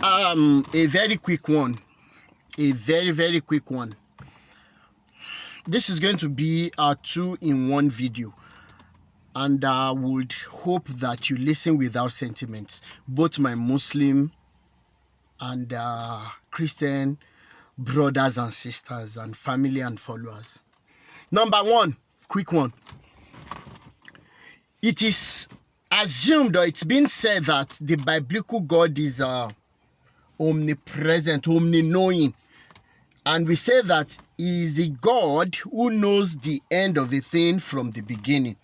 A very quick one. A very quick one. This is going to be a 2-in-1 video, and I would hope that you listen without sentiments. Both my Muslim and Christian brothers and sisters and family and followers. Number one, quick one. It is assumed, or it's been said, that the biblical God is omnipresent, omni-knowing. And we say that he is the God who knows the end of a thing from the beginning.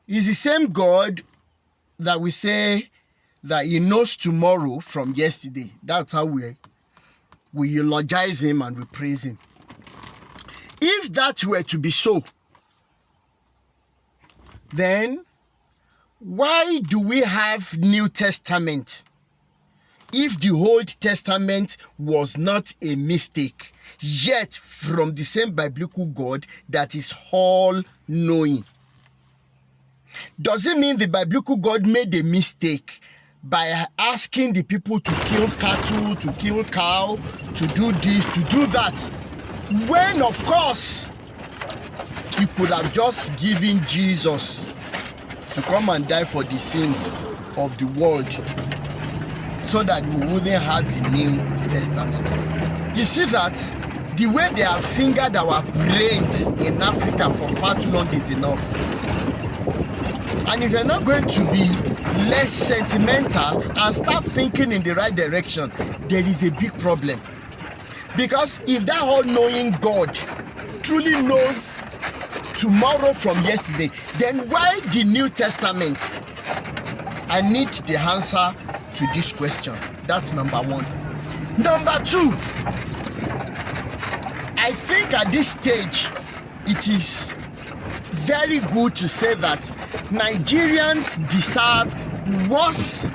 He's the same God that we say that he knows tomorrow from yesterday. That's how we eulogize him and we praise him. If that were to be so, then why do we have New Testament if the Old Testament was not a mistake, yet from the same biblical God that is all-knowing? Does it mean the biblical God made a mistake by asking the people to kill cattle, to kill cow, to do this, to do that, when, of course, he could have just given Jesus to come and die for the sins of the world, so that we wouldn't have the New Testament? You see that the way they have fingered our brains in Africa for far too long is enough. And if you're not going to be less sentimental and start thinking in the right direction, there is a big problem. Because if that all-knowing God truly knows tomorrow from yesterday, then why the New Testament? I need the answer to this question. That's number one. Number two, I think at this stage it is very good to say that Nigerians deserve worse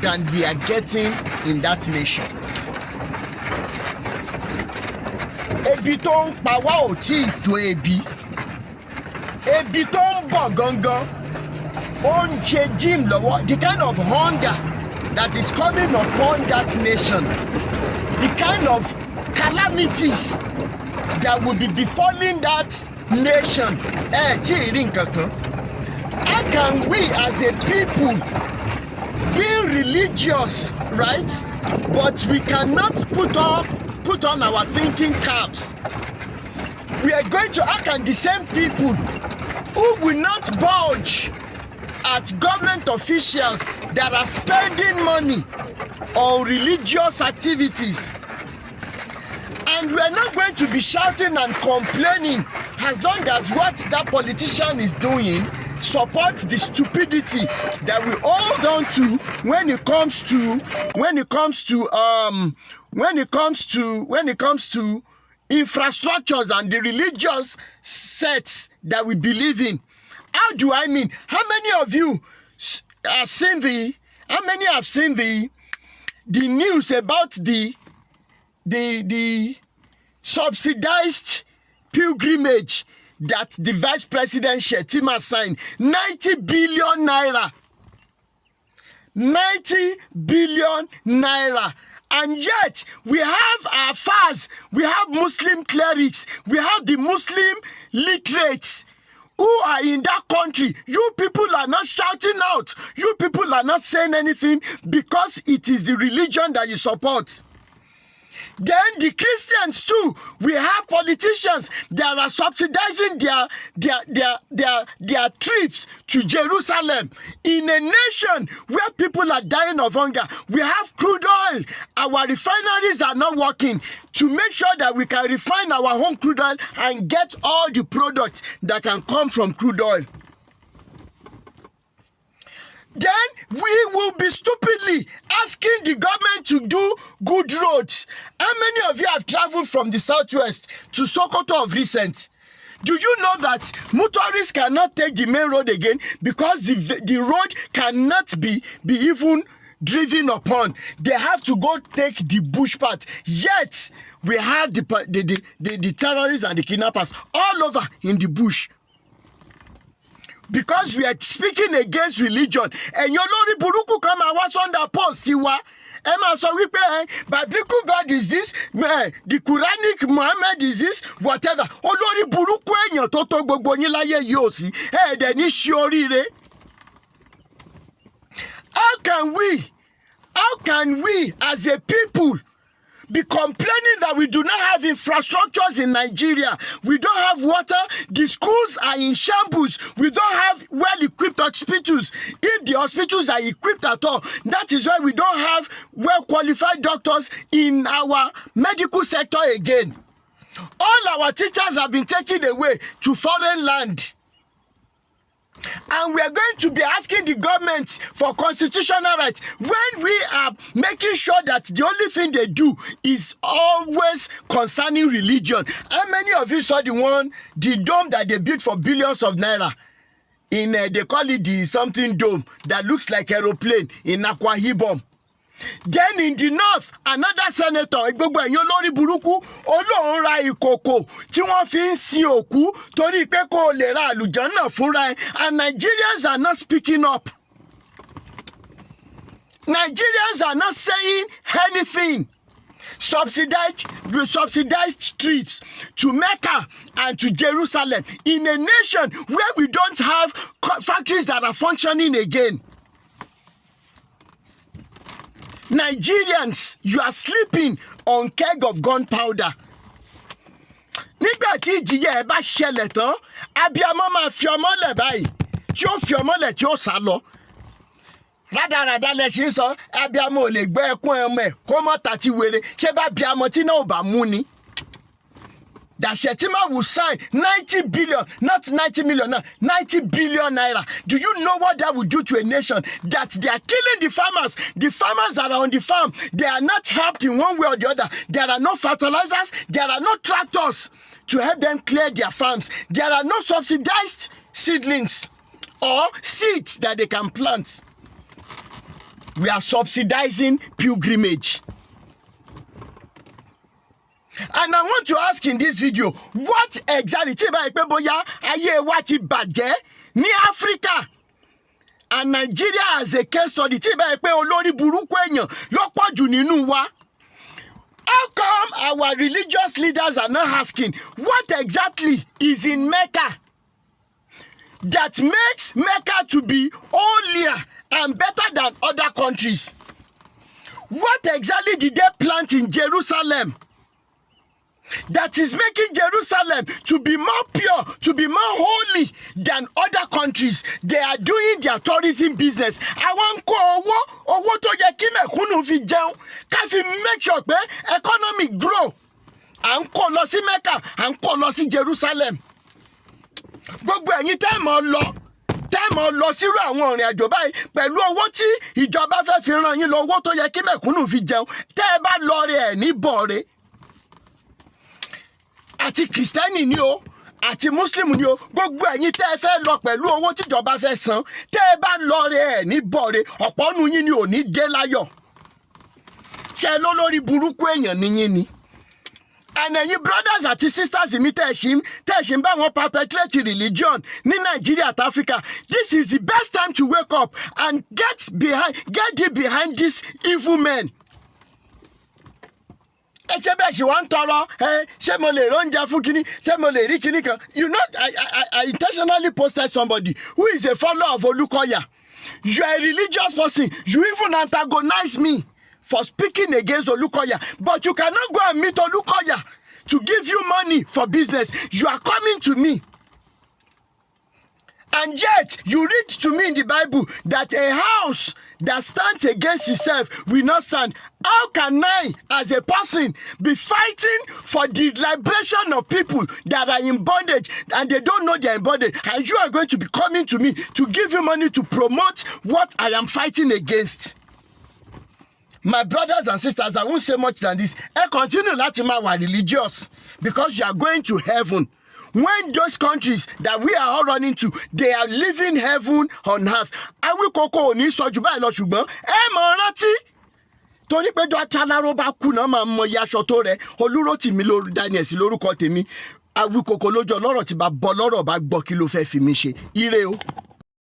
than we are getting in that nation. Ebi tó ń pa wá ò tí ì tó ebi. Ebi tó ń bọ̀ gangan. Ó ń ṣe gym lọ́wọ́. The kind of hunger that is coming upon that nation, the kind of calamities that will be befalling that nation, how can we as a people be religious, right? But we cannot put on our thinking caps. We are going to, how can the same people who will not budge at government officials that are spending money on religious activities, and we're not going to be shouting and complaining as long as what that politician is doing supports the stupidity that we hold on to when it comes to infrastructures and the religious sets that we believe in. How do I mean? How many of you have seen the news about the subsidized pilgrimage that the Vice President Shettima signed? 90 billion naira. 90 billion naira. And yet, we have our fathers, we have Muslim clerics, we have the Muslim literates who are in that country. You people are not shouting out. You people are not saying anything because it is the religion that you support. Then the Christians too, we have politicians that are subsidizing their trips to Jerusalem in a nation where people are dying of hunger. We have crude oil. Our refineries are not working to make sure that we can refine our own crude oil and get all the products that can come from crude oil. Then we will be stupidly asking the government to do good roads. How many of you have traveled from the southwest to Sokoto of recent? Do you know that motorists cannot take the main road again because the road cannot be even driven upon? They have to go take the bush path. Yet we have the terrorists and the kidnappers all over in the bush. Because we are speaking against religion. And your lórí burúkú come and watch on that post tiwa. ẹ máa sọ wípé biblical God is this, the Quranic Muhammad is this, whatever. Olórí burúkú èèyàn tó tó gbogbo yín láyé yìí ò sí, ẹ̀ẹ́dẹ̀ ní ṣe oríire. How can we as a people be complaining that we do not have infrastructures in Nigeria? We don't have water. The schools are in shambles. We don't have well-equipped hospitals. If the hospitals are equipped at all, that is why we don't have well-qualified doctors in our medical sector again. All our teachers have been taken away to foreign land. And we are going to be asking the government for constitutional rights when we are making sure that the only thing they do is always concerning religion. How many of you saw the dome that they built for billions of naira? They call it the something dome that looks like aeroplane in Akwa Ibom. Then in the north, another senator, gbogbo ẹ̀yin olórí burúkú, Ọlọ́run ra ìkòkò tí wọ́n fi ń sin òkú torí pé kó lè ra àlùjànnà fúnra ẹ̀, and Nigerians are not speaking up. Nigerians are not saying anything. Subsidized trips to Mecca and to Jerusalem in a nation where we don't have factories that are functioning again. Nigerians, you are sleeping on keg of gunpowder. Nígbà tí ìjìyà ẹ bá ṣẹlẹ̀ tán, abiyamọ máa fi ọmọ lẹ̀ báyìí, tí ó fi ọmọ lẹ̀ tí ó sá lọ. Rádaràdá lẹ ṣe ń sọ, abiyamọ ò lè gbọ́ ẹkún ọmọ ẹ̀ kó mọ́ tàti wèrè, ṣé bá abiyamọ tí náà ò bá mú ni? That Shetima will sign 90 billion, not 90 million, no, 90 billion naira. Do you know what that would do to a nation? That they are killing the farmers. The farmers that are on the farm, they are not helped in one way or the other. There are no fertilizers. There are no tractors to help them clear their farms. There are no subsidized seedlings or seeds that they can plant. We are subsidizing pilgrimage. And I want to ask in this video, what exactly tí báyìí pé bóyá ayé wa ti bàjẹ́ ní Africa and Nigeria as a case study tí báyìí pé olórí burúkú èèyàn ló pọ̀ jù nínú wa? How come our religious leaders are not asking what exactly is in Mecca that makes Mecca to be holier and better than other countries? What exactly did they plant in Jerusalem that is making Jerusalem to be more pure, to be more holy than other countries? They are doing their tourism business. Àwọn ń kó owó tó yẹ kí mẹ̀kúnnù fi jẹun, ká fi make sure pé economy grow. À ń kó lọ sí Mecca, à ń kó lọ sí Jerusalem. Gbogbo ẹ̀yin tẹ́ mọ̀ lọ sírú àwọn ìrìn àjò báyìí pẹ̀lú owó tí ìjọba fẹ́ fi ràn yín lọ, owó tó yẹ kí mẹ̀kúnnù fi jẹun, tẹ́ ẹ bá lọ rẹ̀ ẹ̀ ní bọ̀ọ̀rẹ́. Àti Kristẹni ni o, àti Muslim ni o, gbogbo ẹ̀yin tẹ́ ẹ fẹ́ lọ pẹ̀lú owó tíjọba fẹ́ san, tẹ́ ẹ bá lọ rẹ̀ ẹ̀ ní bọ̀ọ̀rẹ́, ọ̀pọ̀ nù yín ni ò ní dé láyọ̀. Ṣé lólórí burúkú èèyàn ni yín ni? And ẹ̀yin brothers àti sisters mi tẹ́ ẹ ṣì ń bá wọn perpetrate religion ní Nigeria àti Africa, this is the best time to wake up and get deep behind these evil men. Ṣé bẹ́ẹ̀ ṣe wá ń tọrọ, ṣé mo lè róúnjẹ fún kíní, ṣé mo lè rí kíní kan? You know, I intentionally posted somebody who is a follower of Olukoya. You are a religious person. You even antagonize me for speaking against Olukoya, but you cannot go and meet Olukoya to give you money for business. You are coming to me. And yet, you read to me in the Bible that a house that stands against itself will not stand. How can I, as a person, be fighting for the liberation of people that are in bondage and they don't know they're in bondage, and you are going to be coming to me to give you money to promote what I am fighting against? My brothers and sisters, I won't say much than this. Continue láti máa wà religious because you are going to heaven. When those countries that we are all running to, they are living heaven on earth. Awíkókó ò ní sọ jù báyìí lọ, ṣùgbọ́n ẹ mọ̀ rántí. Torí pé dọ́tà aláró bá kú náà máa mọ iye aṣọ tó rẹ̀. Olúrótìmí Daniel sí lórúkọ tèmi. Awíkókó lójú ọlọ́rọ̀ tí bá bọ́ lọ́rọ̀ bá gbọ́ kí ló fẹ́ fi mí ṣe. Ire o.